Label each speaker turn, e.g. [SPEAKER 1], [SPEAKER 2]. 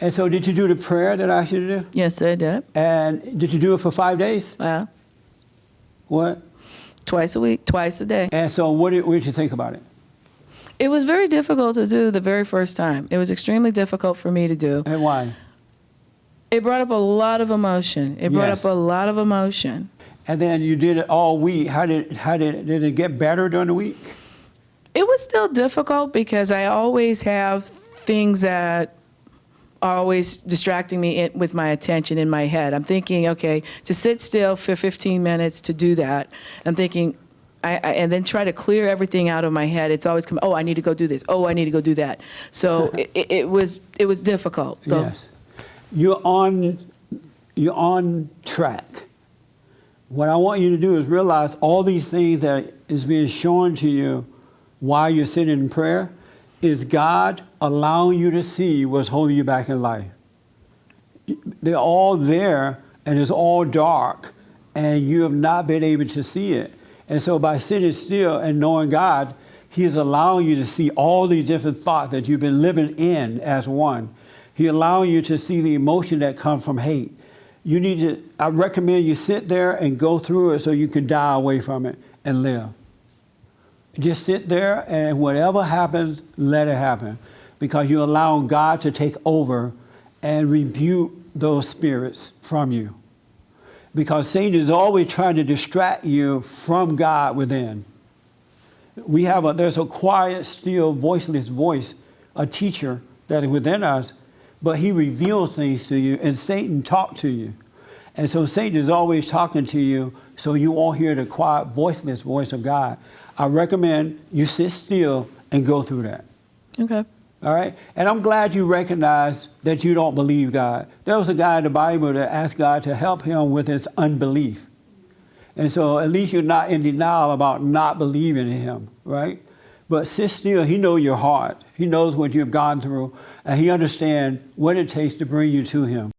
[SPEAKER 1] And so did you do the prayer that I asked you to do?
[SPEAKER 2] Yes, I did.
[SPEAKER 1] And did you do it for 5 days? What?
[SPEAKER 2] Twice a week, twice a day.
[SPEAKER 1] And so what did you think about it?
[SPEAKER 2] It was very difficult to do the very first time. It was extremely difficult for me to do.
[SPEAKER 1] And why?
[SPEAKER 2] It brought up a lot of emotion. It brought
[SPEAKER 1] Yes.
[SPEAKER 2] up a lot of emotion.
[SPEAKER 1] And then you did it all week. Did it get better during the week?
[SPEAKER 2] It was still difficult because I always have things that are always distracting me with my attention in my head. I'm thinking, okay, to sit still for 15 minutes to do that, I'm thinking, and then try to clear everything out of my head. It's always come, oh, I need to go do this. Oh, I need to go do that. So it was difficult.
[SPEAKER 1] Yes. You're on track. What I want you to do is realize all these things that is being shown to you while you're sitting in prayer is God allowing you to see what's holding you back in life. They're all there, and it's all dark, and you have not been able to see it. And so by sitting still and knowing God, He's allowing you to see all these different thoughts that you've been living in as one. He's allowing you to see the emotion that comes from hate. I recommend you sit there and go through it so you can die away from it and live. Just sit there, and whatever happens, let it happen, because you're allowing God to take over and rebuke those spirits from you. Because Satan is always trying to distract you from God within. There's a quiet, still, voiceless voice, a teacher that is within us, but he reveals things to you, and Satan talks to you. And so Satan is always talking to you, so you won't hear the quiet, voiceless voice of God. I recommend you sit still and go through that.
[SPEAKER 2] Okay.
[SPEAKER 1] All right? And I'm glad you recognize that you don't believe God. There was a guy in the Bible that asked God to help him with his unbelief. And so at least you're not in denial about not believing in Him, right? But sit still. He knows your heart. He knows what you've gone through, and He understands what it takes to bring you to Him.